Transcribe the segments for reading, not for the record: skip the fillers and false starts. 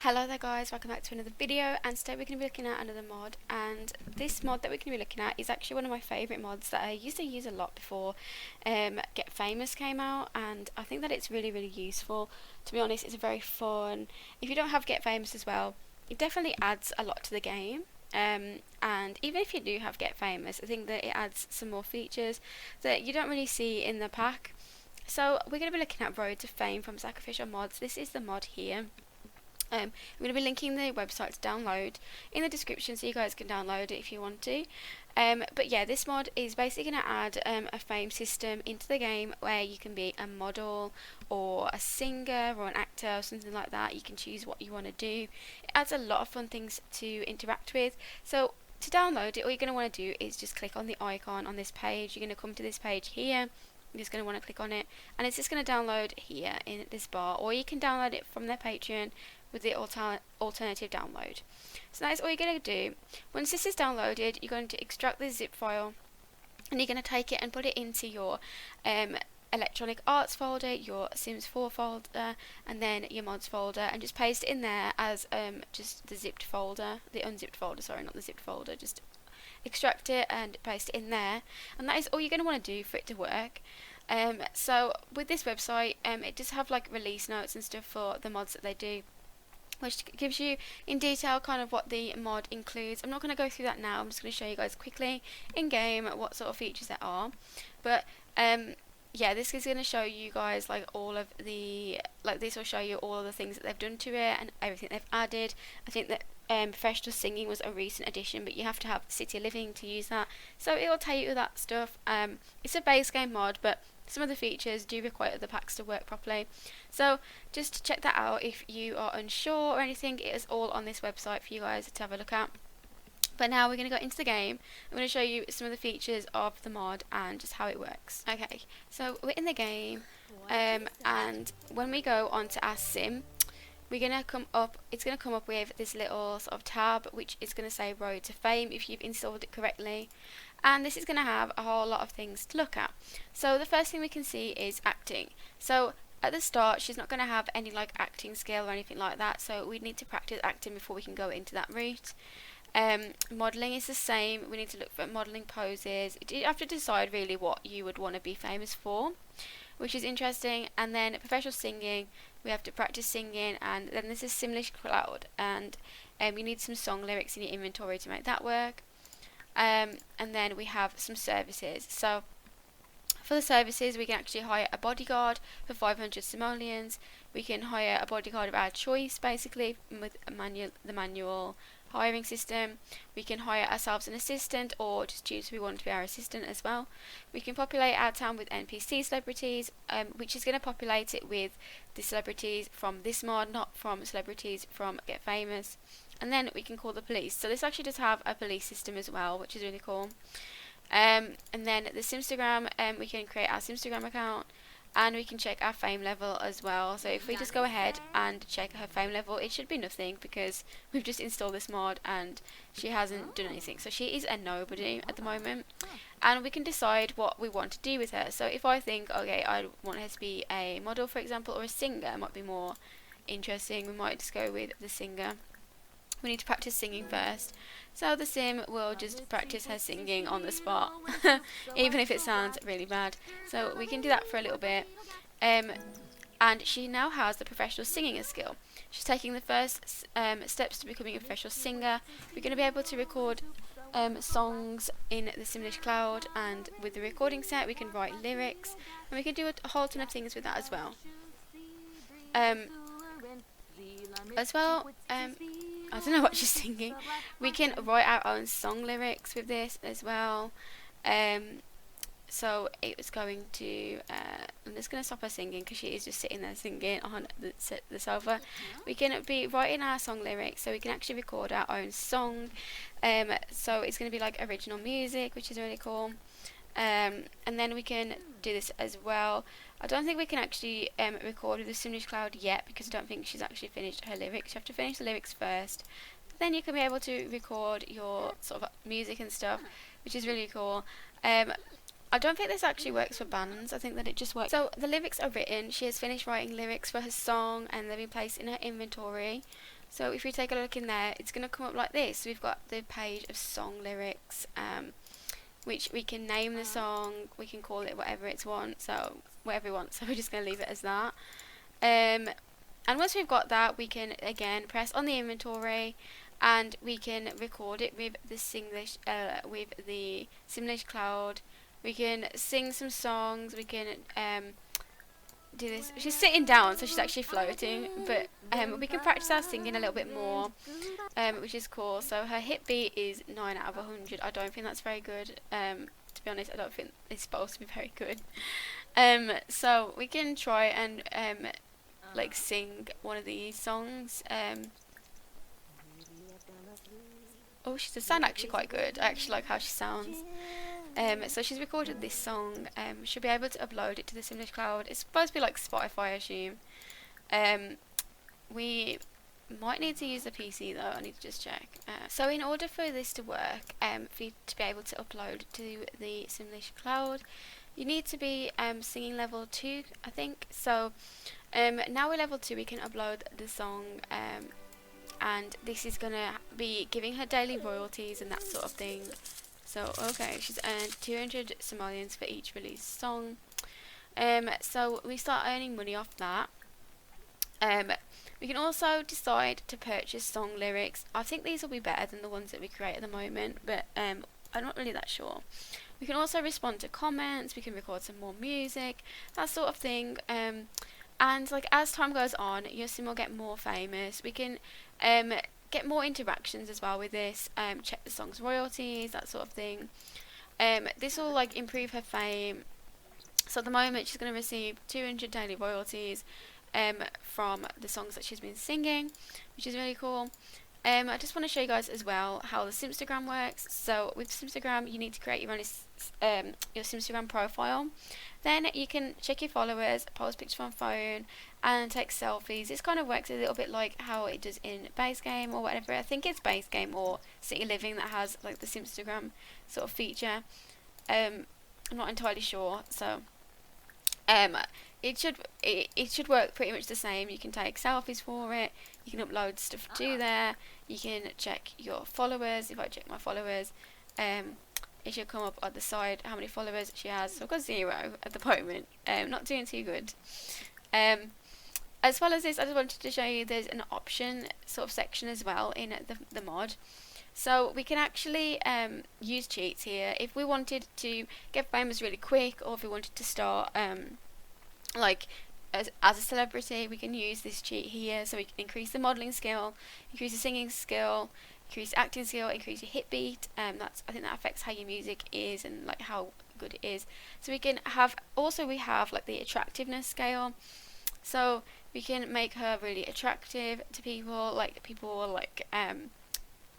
Hello there guys, welcome back to another video, and today we're going to be looking at another mod, and this mod that we're going to be looking at is actually one of my favourite mods that I used to use a lot before Get Famous came out, and I think that it's really useful. To be honest, it's very fun. If you don't have Get Famous as well, it definitely adds a lot to the game. And even if you do have Get Famous, I think that it adds some more features that you don't really see in the pack. So we're going to be looking at Road to Fame from Sacrificial Mods. This is the mod here. I'm going to be linking the website to download in the description, so you guys can download it if you want to. But yeah, this mod is basically going to add a fame system into the game where you can be a model or a singer or an actor or something like that. You can choose what you want to do. It adds a lot of fun things to interact with. So to download it, all you're going to want to do is just click on the icon on this page. You're going to come to this page here. You're just going to want to click on it, and it's just going to download here in this bar, or you can download it from their Patreon with the alternative download. So that is all you're going to do. Once this is downloaded, you're going to extract the zip file, and you're going to take it and put it into your electronic arts folder, your Sims 4 folder, and then your mods folder, and just paste it in there as just the zipped folder, the unzipped folder, sorry, not the zipped folder. Just extract it and paste it in there, and that is all you're going to want to do for it to work. So with this website, it does have like release notes and stuff for the mods that they do, which gives you in detail kind of what the mod includes. I'm not going to go through that now. I'm just going to show you guys quickly in game what sort of features there are. But yeah, this is going to show you guys like all of the, like this will show you all of the things that they've done to it and everything they've added. I think that professional singing was a recent addition, but you have to have City Living to use that, so it will tell you that stuff. It's a base game mod, but some of the features do require the packs to work properly, so just check that out if you are unsure or anything. It is all on this website for you guys to have a look at. But now we're going to go into the game. I'm going to show you some of the features of the mod and just how it works. Okay, so we're in the game, and when we go onto our sim, we're going to come up, it's going to come up with this little sort of tab which is going to say Road to Fame if you've installed it correctly, and this is going to have a whole lot of things to look at. So the first thing we can see is acting. So at the start she's not going to have any like acting skill or anything like that, so we need to practice acting before we can go into that route. Modelling is the same. We need to look for modelling poses. You have to decide really what you would want to be famous for, which is interesting. And then professional singing, we have to practice singing, and then this is Simlish Cloud, and you need some song lyrics in your inventory to make that work. And then we have some services. So for the services, we can actually hire a bodyguard for 500 simoleons. We can hire a bodyguard of our choice, basically with the manual hiring system. We can hire ourselves an assistant, or just choose who we want to be our assistant as well. We can populate our town with NPC celebrities, which is going to populate it with the celebrities from this mod, not from celebrities from Get Famous. And then we can call the police. So this actually does have a police system as well, which is really cool. And then the Simstagram, we can create our Simstagram account, and we can check our fame level as well. So if we just go ahead and check her fame level, it should be nothing because we've just installed this mod and she hasn't done anything. So she is a nobody at the moment, and we can decide what we want to do with her. So if I think, okay, I want her to be a model, for example, or a singer, it might be more interesting. We might just go with the singer. We need to practice singing first, so the sim will just practice her singing on the spot, even if it sounds really bad. So we can do that for a little bit, and she now has the professional singing skill. She's taking the first steps to becoming a professional singer. We're going to be able to record songs in the Simlish Cloud, and with the recording set we can write lyrics, and we can do a whole ton of things with that as well. I don't know what she's singing. We can write our own song lyrics with this as well. So it was going to, I'm just going to stop her singing because she is just sitting there singing on the sofa. We can be writing our song lyrics, so we can actually record our own song. So it's going to be like original music, which is really cool. And then we can do this as well. I don't think we can actually record with the Simlish Cloud yet, because I don't think she's actually finished her lyrics. You have to finish the lyrics first, then you can be able to record your sort of music and stuff, which is really cool. I don't think this actually works for bands. I think that it just works. So the lyrics are written. She has finished writing lyrics for her song, and they've been placed in her inventory. So if we take a look in there, it's going to come up like this. So we've got the page of song lyrics, which we can name the song, we can call it whatever it wants, so whatever we want, so we're just going to leave it as that. And once we've got that, we can again press on the inventory, and we can record it with the Simthesia cloud. We can sing some songs, we can do this. She's sitting down, so she's actually floating, but we can practice our singing a little bit more, which is cool. So her hit beat is 9 out of 100. I don't think that's very good. To be honest, I don't think it's supposed to be very good. So we can try and like sing one of these songs. Oh, she does sound actually quite good. I actually like how she sounds. So she's recorded this song. She'll be able to upload it to the Simthesia cloud. It's supposed to be like Spotify, I assume. We might need to use the PC though. I need to just check. So in order for this to work, for you to be able to upload to the Simthesia cloud, you need to be singing level 2, I think. So now we're level 2, we can upload the song. And this is gonna be giving her daily royalties and that sort of thing. So okay, she's earned 200 simoleons for each released song. So we start earning money off that. We can also decide to purchase song lyrics. I think these will be better than the ones that we create at the moment, but I'm not really that sure. We can also respond to comments. We can record some more music, that sort of thing. And like as time goes on, your sim will get more famous. We can get more interactions as well with this. Check the song's royalties, that sort of thing. This will like improve her fame. So at the moment, she's going to receive 200 daily royalties from the songs that she's been singing, which is really cool. I just want to show you guys as well how the Simstagram works. So with Simstagram, you need to create your own your Simstagram profile. Then you can check your followers, post pictures on phone, and take selfies. This kind of works a little bit like how it does in base game or whatever. I think it's base game or City Living that has like the Simstagram sort of feature. I'm not entirely sure. So it should work pretty much the same. You can take selfies for it. You can upload stuff to there. You can check your followers. If I check my followers, it should come up on the side how many followers she has. So I've got 0 at the moment. Not doing too good. As well as this, I just wanted to show you there's an option sort of section as well in the mod. So we can actually use cheats here if we wanted to get famous really quick, or if we wanted to start like as a celebrity. We can use this cheat here, so we can increase the modelling skill, increase the singing skill, increase the acting skill, increase your hit beat. I think that affects how your music is and like how good it is. So we can have we have like the attractiveness scale, so we can make her really attractive to people, like people will like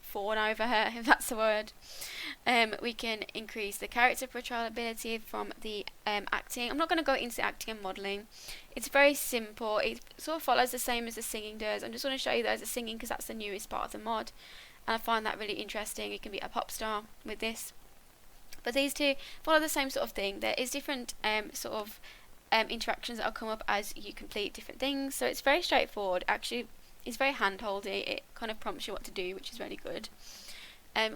fawn over her, if that's the word. We can increase the character portrayal ability from the acting. I'm not going to go into acting and modelling. It's very simple. It sort of follows the same as the singing does. I'm just going to show you that as the singing because that's the newest part of the mod, and I find that really interesting. You can be a pop star with this, but these two follow the same sort of thing. There is different sort of interactions that will come up as you complete different things, so it's very straightforward. Actually, it's very hand-holdy. It kind of prompts you what to do, which is really good.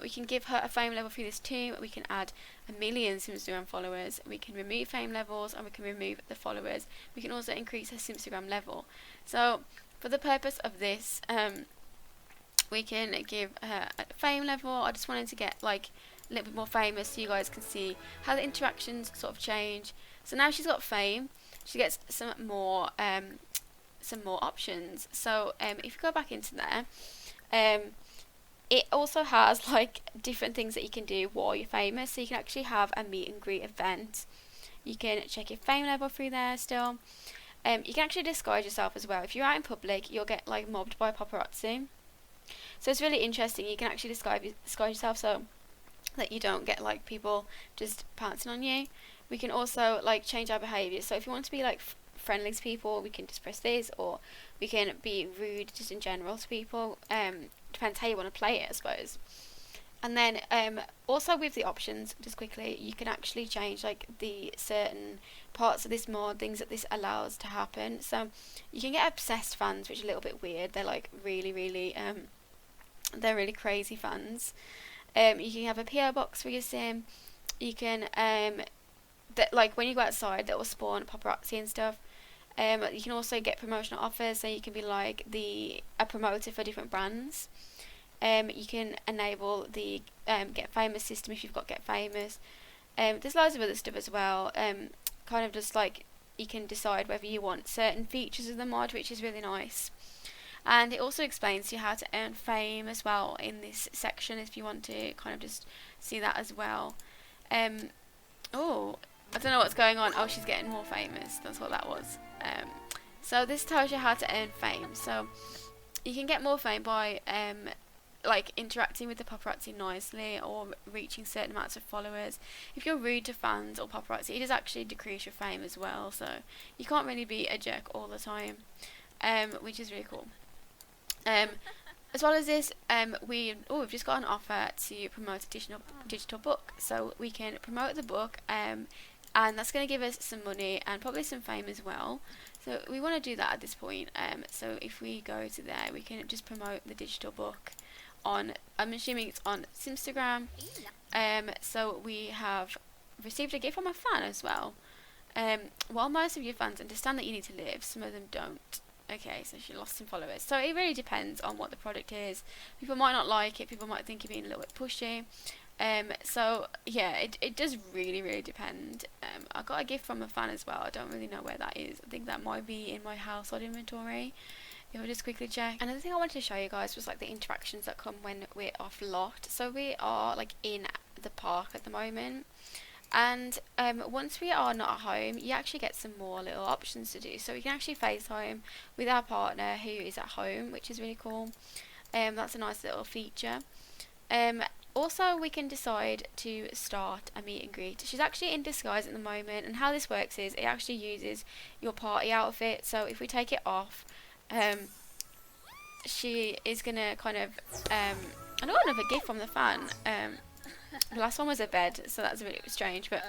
We can give her a fame level through this too. We can add 1 million Simstagram followers. We can remove fame levels, and we can remove the followers. We can also increase her Simstagram level. So for the purpose of this, we can give her a fame level. I just wanted to get like a little bit more famous so you guys can see how the interactions sort of change. So now she's got fame, she gets some more options. So if you go back into there, it also has like different things that you can do while you're famous. So you can actually have a meet and greet event. You can check your fame level through there still. You can actually disguise yourself as well. If you're out in public, you'll get like mobbed by paparazzi. So it's really interesting. You can actually disguise yourself so that you don't get like people just pouncing on you. We can also like change our behaviour. So if you want to be like friendly to people, we can just press this, or we can be rude just in general to people. Depends how you want to play it, I suppose. And then also with the options, just quickly, you can actually change like the certain parts of this mod, things that this allows to happen. So you can get obsessed fans, which are a little bit weird. They're like really they're really crazy fans. You can have a PO box for your sim. You can that, like when you go outside, that will spawn paparazzi and stuff. You can also get promotional offers, so you can be like a promoter for different brands. You can enable the get famous system if you've got get famous. There's loads of other stuff as well. Kind of just like you can decide whether you want certain features of the mod, which is really nice. And it also explains to you how to earn fame as well in this section if you want to kind of just see that as well. Oh, I don't know what's going on. Oh, she's getting more famous. That's what that was. So this tells you how to earn fame. So you can get more fame by like interacting with the paparazzi nicely or reaching certain amounts of followers. If you're rude to fans or paparazzi, it does actually decrease your fame as well. So you can't really be a jerk all the time, which is really cool. As well as this, we've just got an offer to promote a digital book. So we can promote the book, and that's going to give us some money and probably some fame as well. So we want to do that at this point. So if we go to there, we can just promote the digital book on, I'm assuming it's on Simstagram. So we have received a gift from a fan as well. While most of your fans understand that you need to live, some of them don't. Okay, so she lost some followers. So it really depends on what the product is. People might not like it. People might think you're being a little bit pushy. So yeah, it does really depend. I got a gift from a fan as well. I don't really know where that is. I think that might be in my household inventory. If I just quickly check. Another thing I wanted to show you guys was like the interactions that come when we're off locked. So we are like in the park at the moment. And once we are not at home, you actually get some more little options to do. So we can actually FaceTime with our partner who is at home, which is really cool. That's a nice little feature. Also, we can decide to start a meet and greet. She's actually in disguise at the moment, and how this works is it actually uses your party outfit. So if we take it off, she is gonna kind of I got another gift from the fan. The last one was a bed, so that's a bit strange, but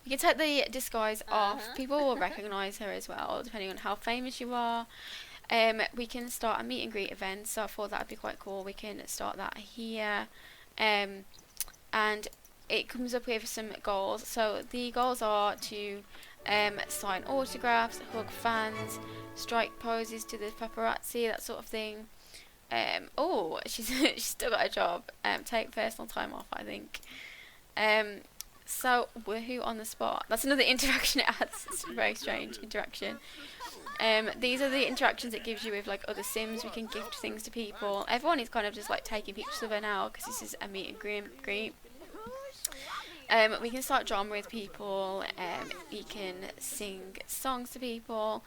you can take the disguise off. People will recognise her as well, depending on how famous you are. We can start a meet and greet event, so I thought that would be quite cool. We can start that here. And it comes up with some goals. So the goals are to sign autographs, hug fans, strike poses to the paparazzi, that sort of thing. She's still got a job. Take personal time off, I think. So woohoo on the spot. That's another interaction it adds. It's a very strange interaction. These are the interactions it gives you with like other sims. We can gift things to people. Everyone is kind of just like taking pictures of her now because this is a meet and greet. We can start drama with people. You can sing songs to people.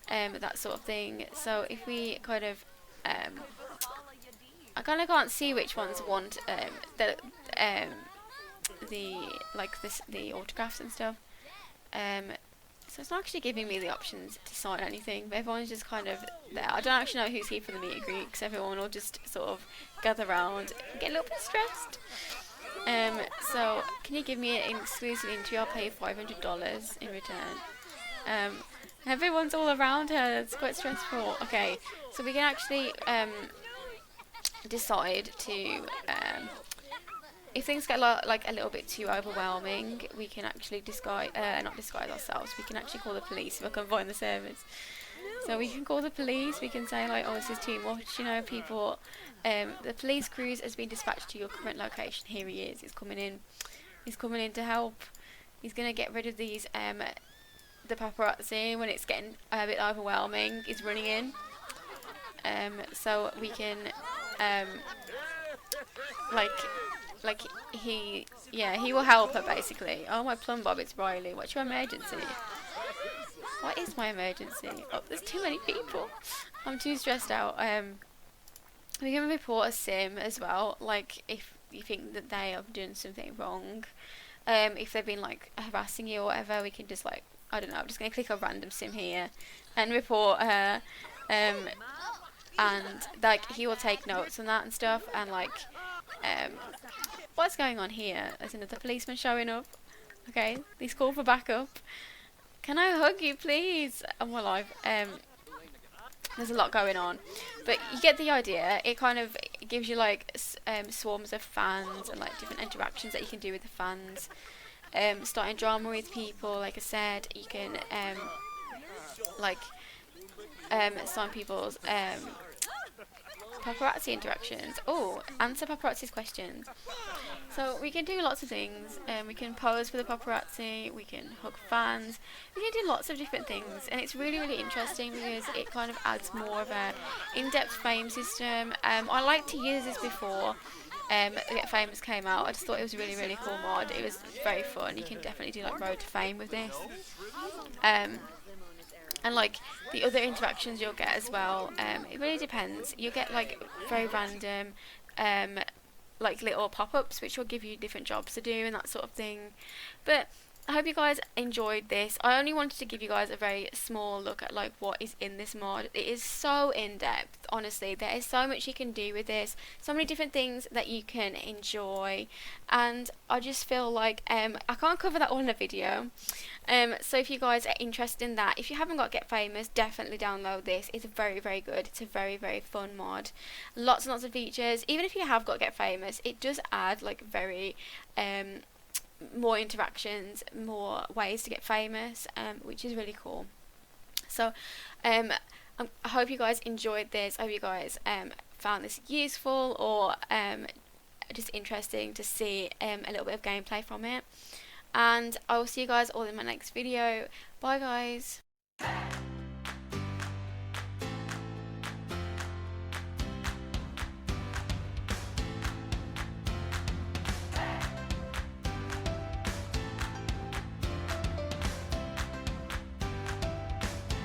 That sort of thing. So if we kind of I kind of can't see which ones want the autographs and stuff. So it's not actually giving me the options to sign anything, but everyone's just kind of there. I don't actually know who's here for the meet and greet because everyone will just sort of gather around and get a little bit stressed. So can you give me an exclusive interview? I'll pay $500 in return. Everyone's all around her. It's quite stressful. Okay, so we can actually decide to if things get like a little bit too overwhelming, we can actually not disguise ourselves. We can actually call the police if I can find the servers. So we can call the police. We can say like, oh, this is too much. You know, people. The police cruise has been dispatched to your current location. Here he is. He's coming in. He's coming in to help. He's gonna get rid of these the paparazzi when it's getting a bit overwhelming. He's running in. So we can he will help her basically. Oh, my plum bob, it's Riley. What's your emergency? What is my emergency? Oh, there's too many people. I'm too stressed out. We can report a sim as well, like if you think that they have done something wrong. If they've been like harassing you or whatever, we can just like, I don't know, I'm just gonna click a random sim here and report her. and like he will take notes on that and stuff, and like what's going on here? There's another policeman showing up. Okay, he's called for backup. Can I hug you, please? I'm alive. There's a lot going on, but you get the idea. It kind of gives you like swarms of fans and like different interactions that you can do with the fans. Starting drama with people, like I said, you can like sign people's paparazzi interactions. Oh, answer paparazzi's questions. So we can do lots of things. We can pose for the paparazzi, we can hug fans, we can do lots of different things, and it's really, really interesting because it kind of adds more of a in-depth fame system. I liked to use this before Get Famous came out. I just thought it was a really, really cool mod. It was very fun. You can definitely do like Road to Fame with this. And like the other interactions you'll get as well, it really depends. You get like very random like little pop-ups which will give you different jobs to do and that sort of thing. But I hope you guys enjoyed this. I only wanted to give you guys a very small look at like what is in this mod. It is so in-depth, honestly. There is so much you can do with this, so many different things that you can enjoy, and I just feel like I can't cover that all in a video. So if you guys are interested in that, if you haven't got Get Famous, definitely download this. It's very, very good. It's a very, very fun mod. Lots and lots of features. Even if you have got Get Famous, it does add like very more interactions, more ways to get famous, which is really cool. So I hope you guys enjoyed this. I hope you guys found this useful or just interesting to see a little bit of gameplay from it. And I will see you guys all in my next video. Bye guys.